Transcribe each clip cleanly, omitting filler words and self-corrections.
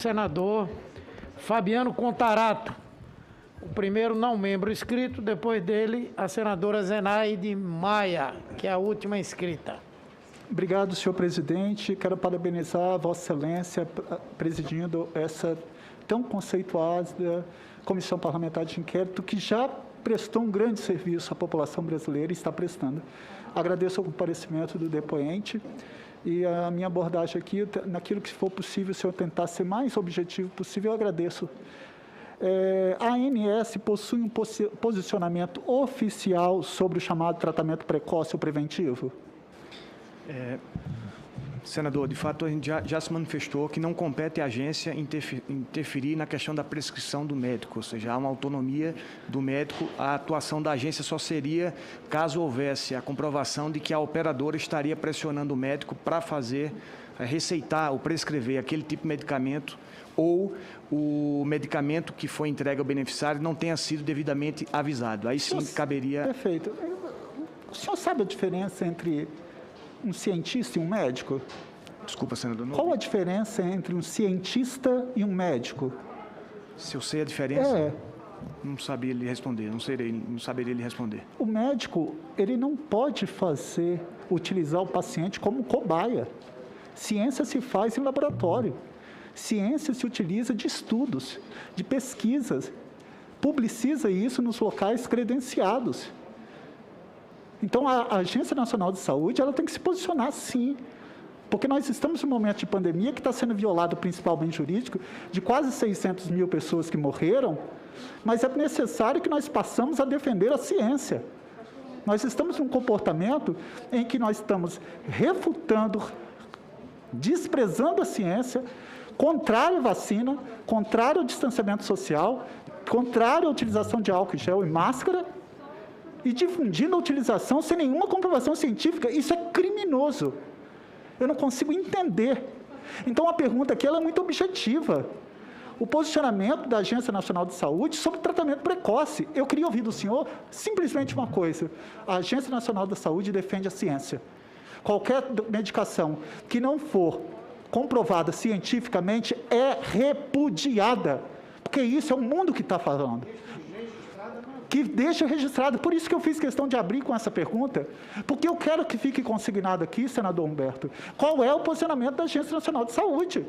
Senador Fabiano Contarato, o primeiro não membro inscrito, depois dele a senadora Zenaide Maia, que é a última inscrita. Obrigado, senhor presidente. Quero parabenizar a Vossa Excelência presidindo essa tão conceituada Comissão Parlamentar de Inquérito, que já prestou um grande serviço à população brasileira e está prestando. Agradeço o comparecimento do depoente. E a minha abordagem aqui, naquilo que for possível, se eu tentar ser mais objetivo possível, eu agradeço. A ANS possui um posicionamento oficial sobre o chamado tratamento precoce ou preventivo? Senador, de fato, a gente já se manifestou que não compete à agência interferir na questão da prescrição do médico, ou seja, há uma autonomia do médico, a atuação da agência só seria caso houvesse a comprovação de que a operadora estaria pressionando o médico para receitar ou prescrever aquele tipo de medicamento ou o medicamento que foi entregue ao beneficiário não tenha sido devidamente avisado. Aí sim caberia... Perfeito. O senhor sabe a diferença entre um cientista e um médico? Desculpa, senador. Qual a diferença entre um cientista e um médico? Se eu sei a diferença, não sabia lhe responder, não saberia lhe responder. O médico, ele não pode utilizar o paciente como cobaia. Ciência se faz em laboratório. Ciência se utiliza de estudos, de pesquisas. Publiciza isso nos locais credenciados. Então, a Agência Nacional de Saúde ela tem que se posicionar, sim, porque nós estamos num momento de pandemia que está sendo violado o principal bem jurídico de quase 600 mil pessoas que morreram, mas é necessário que nós passamos a defender a ciência. Nós estamos num comportamento em que nós estamos refutando, desprezando a ciência, contrário à vacina, contrário ao distanciamento social, contrário à utilização de álcool gel e máscara, e difundindo a utilização sem nenhuma comprovação científica. Isso é criminoso. Eu não consigo entender. Então, a pergunta aqui ela é muito objetiva. O posicionamento da Agência Nacional de Saúde sobre tratamento precoce. Eu queria ouvir do senhor simplesmente uma coisa. A Agência Nacional da Saúde defende a ciência. Qualquer medicação que não for comprovada cientificamente é repudiada. Porque isso é o mundo que está falando. Que deixa registrado. Por isso que eu fiz questão de abrir com essa pergunta, porque eu quero que fique consignado aqui, senador Humberto, qual é o posicionamento da Agência Nacional de Saúde.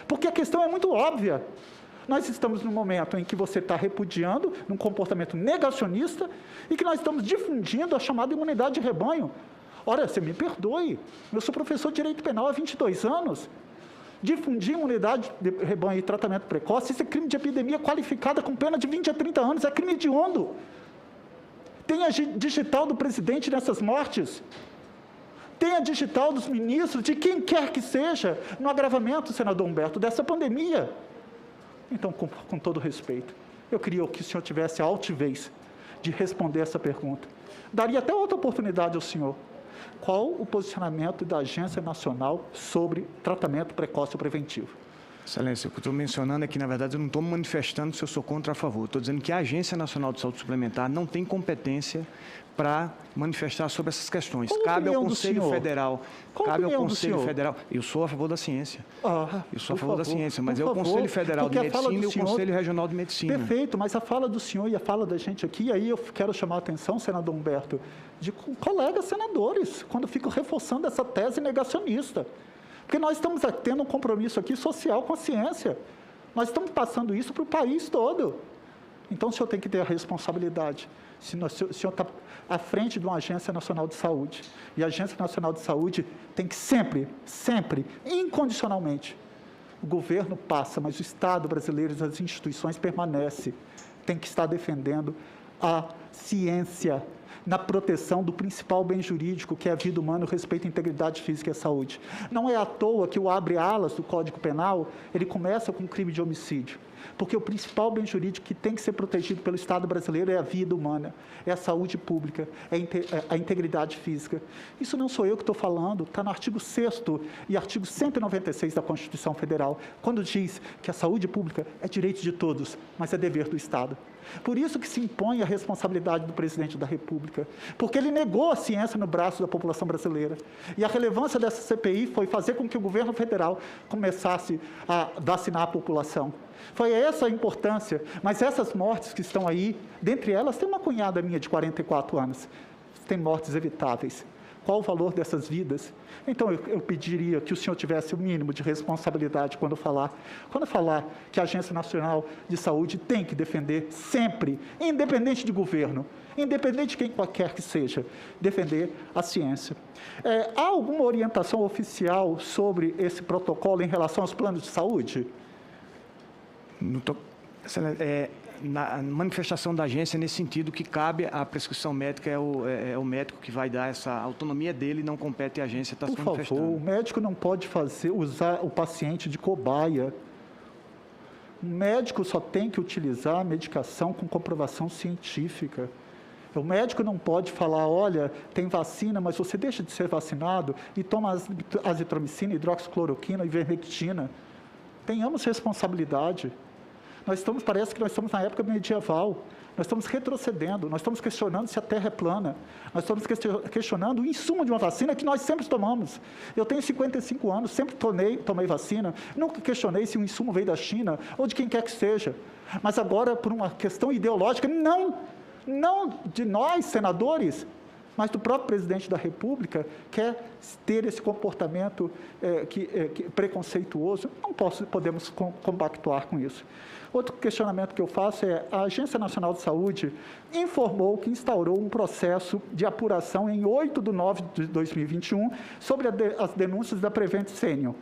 Porque a questão é muito óbvia. Nós estamos num momento em que você está repudiando, num comportamento negacionista, e que nós estamos difundindo a chamada imunidade de rebanho. Ora, você me perdoe, eu sou professor de Direito Penal há 22 anos. Difundir imunidade de rebanho e tratamento precoce, isso é crime de epidemia qualificada com pena de 20 a 30 anos, é crime hediondo. Tem a digital do presidente nessas mortes. Tem a digital dos ministros, de quem quer que seja, no agravamento, senador Humberto, dessa pandemia. Então, com todo respeito, eu queria que o senhor tivesse a altivez de responder essa pergunta. Daria até outra oportunidade ao senhor. Qual o posicionamento da Agência Nacional sobre tratamento precoce ou preventivo? Excelência, o que eu estou mencionando é que, na verdade, eu não estou manifestando se eu sou contra ou a favor. Estou dizendo que a Agência Nacional de Saúde Suplementar não tem competência para manifestar sobre essas questões. Cabe ao Conselho Federal. Cabe ao Conselho Federal. Eu sou a favor da ciência. Eu sou a favor da ciência, mas é o Conselho Federal de Medicina e o Conselho Regional de Medicina. Perfeito, mas a fala do senhor e a fala da gente aqui, aí eu quero chamar a atenção, senador Humberto, de colegas senadores, quando ficam reforçando essa tese negacionista. Porque nós estamos tendo um compromisso aqui social com a ciência. Nós estamos passando isso para o país todo. Então, o senhor tem que ter a responsabilidade. O senhor está à frente de uma Agência Nacional de Saúde. E a Agência Nacional de Saúde tem que sempre, incondicionalmente, o governo passa, mas o Estado brasileiro e as instituições permanecem. Tem que estar defendendo a ciência na proteção do principal bem jurídico, que é a vida humana, o respeito à integridade física e à saúde. Não é à toa que o abre-alas do Código Penal, ele começa com crime de homicídio, porque o principal bem jurídico que tem que ser protegido pelo Estado brasileiro é a vida humana, é a saúde pública, é a integridade física. Isso não sou eu que estou falando, está no artigo 6º e artigo 196 da Constituição Federal, quando diz que a saúde pública é direito de todos, mas é dever do Estado. Por isso que se impõe a responsabilidade do presidente da República, porque ele negou a ciência no braço da população brasileira. E a relevância dessa CPI foi fazer com que o governo federal começasse a vacinar a população. Foi essa a importância, mas essas mortes que estão aí, dentre elas tem uma cunhada minha de 44 anos, tem mortes evitáveis. Qual o valor dessas vidas? Então, eu pediria que o senhor tivesse o mínimo de responsabilidade quando falar que a Agência Nacional de Saúde tem que defender sempre, independente de governo, independente de quem quer que seja, defender a ciência. Há alguma orientação oficial sobre esse protocolo em relação aos planos de saúde? Na manifestação da agência, nesse sentido, que cabe à prescrição médica, é o médico que vai dar essa autonomia dele, não compete à agência, está se manifestando. Por favor, o médico não pode usar o paciente de cobaia. O médico só tem que utilizar a medicação com comprovação científica. O médico não pode falar, olha, tem vacina, mas você deixa de ser vacinado e toma azitromicina, hidroxicloroquina e ivermectina. Tenhamos responsabilidade. Parece que nós estamos na época medieval, nós estamos retrocedendo, nós estamos questionando se a Terra é plana, nós estamos questionando o insumo de uma vacina que nós sempre tomamos. Eu tenho 55 anos, sempre tomei vacina, nunca questionei se o insumo veio da China ou de quem quer que seja. Mas agora, por uma questão ideológica, não de nós, senadores, mas do próprio presidente da República, quer ter esse comportamento preconceituoso. Não podemos compactuar com isso. Outro questionamento que eu faço é: a Agência Nacional de Saúde informou que instaurou um processo de apuração em 8/9/2021 sobre as denúncias da Prevent Senior.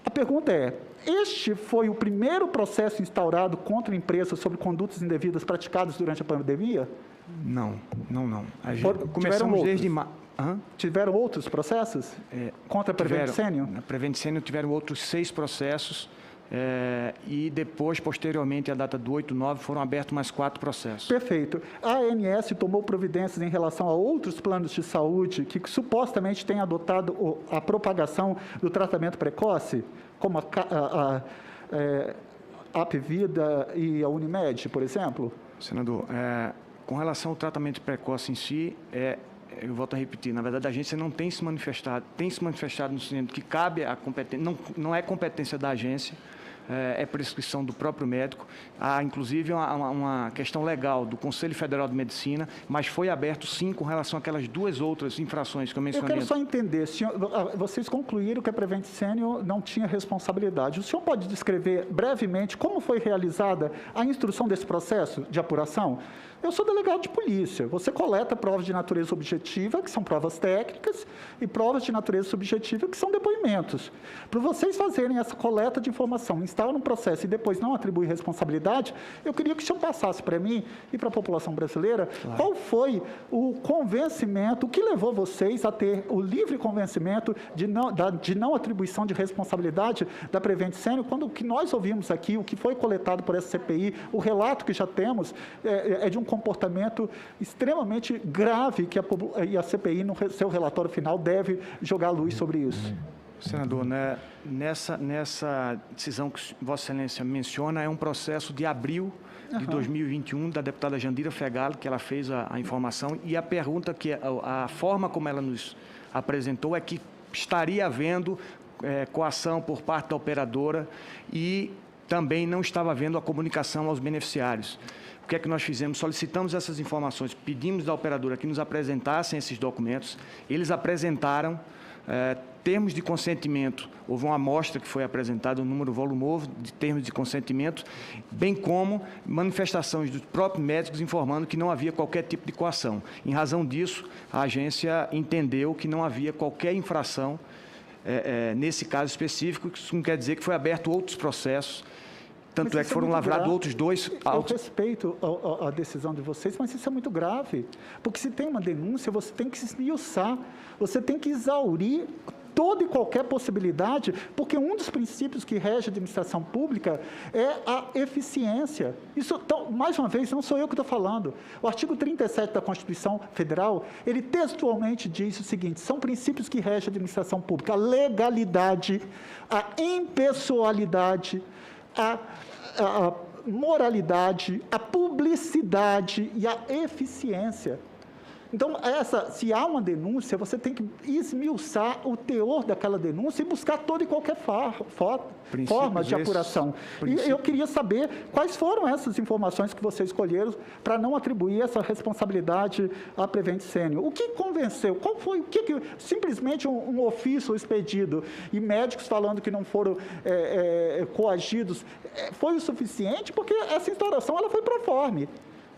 A pergunta é: este foi o primeiro processo instaurado contra a empresa sobre condutas indevidas praticadas durante a pandemia? Não. Começamos desde... Tiveram outros processos contra a Prevent Senior? Na Prevent Senior tiveram outros 6 processos e depois, posteriormente, à data do 8/9, foram abertos mais 4 processos. Perfeito. A ANS tomou providências em relação a outros planos de saúde que supostamente têm adotado a propagação do tratamento precoce, como a Apvida e a Unimed, por exemplo? Senador, com relação ao tratamento precoce em si, eu volto a repetir, na verdade a agência não tem se manifestado no sentido que cabe a competência, não é competência da agência, é prescrição do próprio médico. Há, inclusive, uma questão legal do Conselho Federal de Medicina, mas foi aberto, sim, com relação àquelas 2 outras infrações que eu mencionei. Eu quero só entender, senhor, vocês concluíram que a Prevent Senior não tinha responsabilidade. O senhor pode descrever brevemente como foi realizada a instrução desse processo de apuração? Eu sou delegado de polícia. Você coleta provas de natureza objetiva, que são provas técnicas, e provas de natureza subjetiva, que são depoimentos. Para vocês fazerem essa coleta de informação, instalam um processo e depois não atribuem responsabilidade, eu queria que o senhor passasse para mim e para a população brasileira, claro, qual foi o convencimento, o que levou vocês a ter o livre convencimento de não atribuição de responsabilidade da Prevent Senior, quando o que nós ouvimos aqui, o que foi coletado por essa CPI, o relato que já temos, é de um comportamento extremamente grave que a CPI, no seu relatório final, deve jogar luz sobre isso. Senador, né, nessa decisão que Vossa Excelência menciona, é um processo de abril de 2021, da deputada Jandira Fegali, que ela fez a informação, e a pergunta a forma como ela nos apresentou é que estaria havendo coação por parte da operadora e também não estava havendo a comunicação aos beneficiários. O que é que nós fizemos? Solicitamos essas informações, pedimos da operadora que nos apresentassem esses documentos, eles apresentaram termos de consentimento, houve uma amostra que foi apresentada, um número volumoso de termos de consentimento, bem como manifestações dos próprios médicos informando que não havia qualquer tipo de coação. Em razão disso, a agência entendeu que não havia qualquer infração nesse caso específico, isso não quer dizer que foi aberto outros processos. Tanto é que foram lavrados outros 2 autos. Eu respeito a decisão de vocês, mas isso é muito grave. Porque se tem uma denúncia, você tem que se esmiuçar, você tem que exaurir toda e qualquer possibilidade, porque um dos princípios que rege a administração pública é a eficiência. Isso, então, mais uma vez, não sou eu que estou falando. O artigo 37 da Constituição Federal, ele textualmente diz o seguinte: são princípios que regem a administração pública: a legalidade, a impessoalidade, a moralidade, a publicidade e a eficiência. Então, se há uma denúncia, você tem que esmiuçar o teor daquela denúncia e buscar toda e qualquer forma de apuração. E eu queria saber quais foram essas informações que você escolheram para não atribuir essa responsabilidade à Prevent Senior. O que convenceu? Qual foi? Simplesmente um ofício expedido e médicos falando que não foram coagidos foi o suficiente? Porque essa instauração ela foi proforme.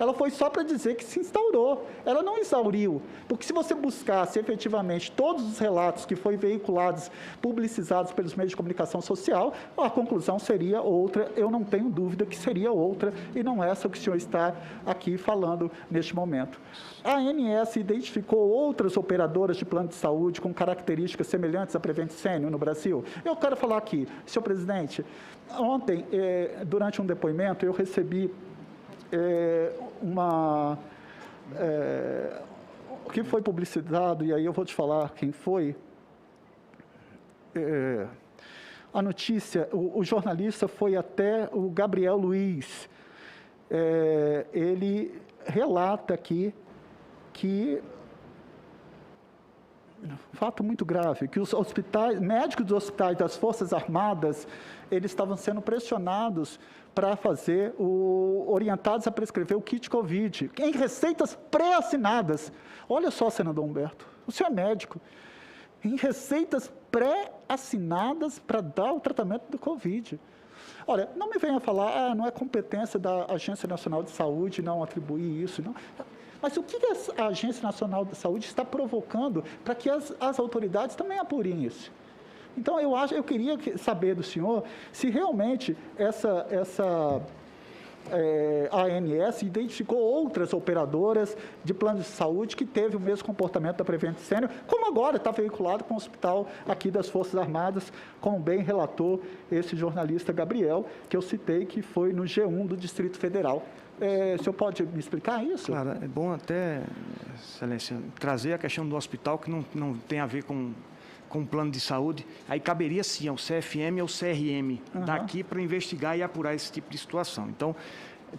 Ela foi só para dizer que se instaurou. Ela não exauriu. Porque se você buscasse efetivamente todos os relatos que foram veiculados, publicizados pelos meios de comunicação social, a conclusão seria outra. Eu não tenho dúvida que seria outra, e não essa que o senhor está aqui falando neste momento. A ANS identificou outras operadoras de plano de saúde com características semelhantes à Prevent Senior no Brasil? Eu quero falar aqui, senhor presidente, ontem, durante um depoimento, eu recebi o que foi publicitado, e aí eu vou te falar quem foi. A notícia, o jornalista foi até o Gabriel Luiz. Ele relata aqui que fato muito grave, que os médicos dos hospitais das Forças Armadas, eles estavam sendo pressionados para orientados a prescrever o kit Covid, em receitas pré-assinadas. Olha só, senador Humberto, o senhor é médico, em receitas pré-assinadas para dar o tratamento do Covid. Olha, não me venha falar, não é competência da Agência Nacional de Saúde não atribuir isso, não. Mas o que a Agência Nacional de Saúde está provocando para que as autoridades também apurem isso? Então, eu queria saber do senhor se realmente a ANS identificou outras operadoras de plano de saúde que teve o mesmo comportamento da Prevent Senior, como agora está veiculado com o hospital aqui das Forças Armadas, como bem relatou esse jornalista Gabriel, que eu citei, que foi no G1 do Distrito Federal. O senhor pode me explicar isso? Claro, é bom até, Excelência, trazer a questão do hospital, que não tem a ver com o plano de saúde. Aí caberia sim ao CFM ou CRM, daqui para investigar e apurar esse tipo de situação. Então,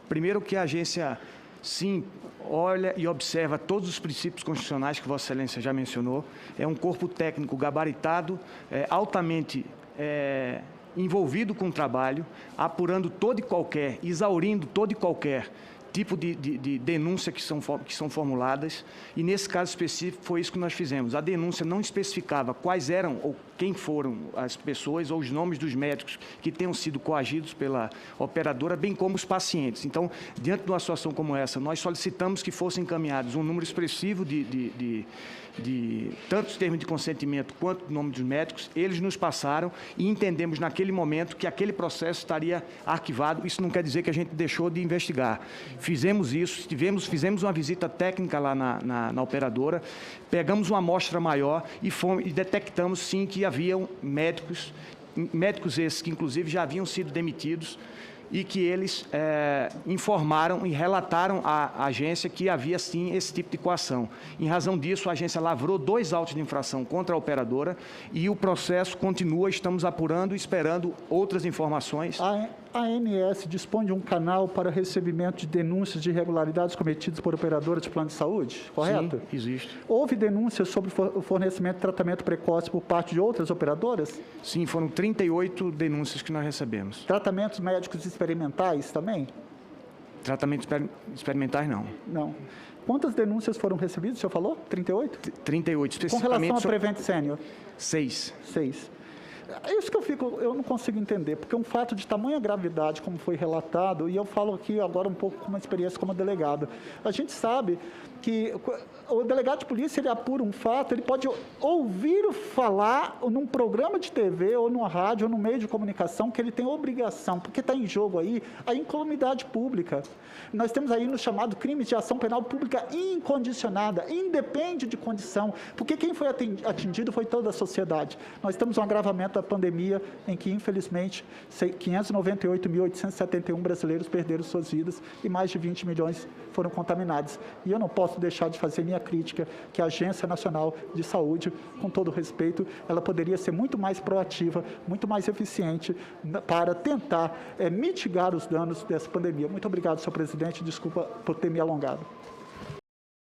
primeiro que a agência, sim, olha e observa todos os princípios constitucionais que Vossa Excelência já mencionou. É um corpo técnico gabaritado, altamente envolvido com o trabalho, apurando todo e qualquer, exaurindo todo e qualquer tipo de denúncia que são formuladas, e nesse caso específico foi isso que nós fizemos. A denúncia não especificava quais eram ou quem foram as pessoas ou os nomes dos médicos que tenham sido coagidos pela operadora, bem como os pacientes. Então, diante de uma situação como essa, nós solicitamos que fossem encaminhados um número expressivo de tanto os termos de consentimento quanto o nome dos médicos. Eles nos passaram e entendemos naquele momento que aquele processo estaria arquivado. Isso não quer dizer que a gente deixou de investigar. Fizemos isso, fizemos uma visita técnica lá na operadora, pegamos uma amostra maior e detectamos sim que haviam médicos esses que inclusive já haviam sido demitidos, e que eles informaram e relataram à agência que havia, sim, esse tipo de coação. Em razão disso, a agência lavrou 2 autos de infração contra a operadora e o processo continua, estamos apurando e esperando outras informações. A ANS dispõe de um canal para recebimento de denúncias de irregularidades cometidas por operadoras de plano de saúde, correto? Sim, existe. Houve denúncias sobre o fornecimento de tratamento precoce por parte de outras operadoras? Sim, foram 38 denúncias que nós recebemos. Tratamentos médicos experimentais também? Tratamentos experimentais, não. Não. Quantas denúncias foram recebidas, o senhor falou? 38? 38, especificamente. Com relação à Prevent Senior? 6. 6. É isso que eu não consigo entender, porque um fato de tamanha gravidade, como foi relatado, e eu falo aqui agora um pouco com uma experiência como delegado, a gente sabe que o delegado de polícia, ele apura um fato, ele pode ouvir falar num programa de TV, ou numa rádio, ou no meio de comunicação, que ele tem obrigação, porque está em jogo aí a incolumidade pública. Nós temos aí no chamado crime de ação penal pública incondicionada, independe de condição, porque quem foi atingido foi toda a sociedade. Nós temos um agravamento da pandemia, em que, infelizmente, 598.871 brasileiros perderam suas vidas e mais de 20 milhões foram contaminados. E eu não posso deixar de fazer minha crítica que a Agência Nacional de Saúde, com todo respeito, ela poderia ser muito mais proativa, muito mais eficiente para tentar mitigar os danos dessa pandemia. Muito obrigado, senhor presidente. Desculpa por ter me alongado.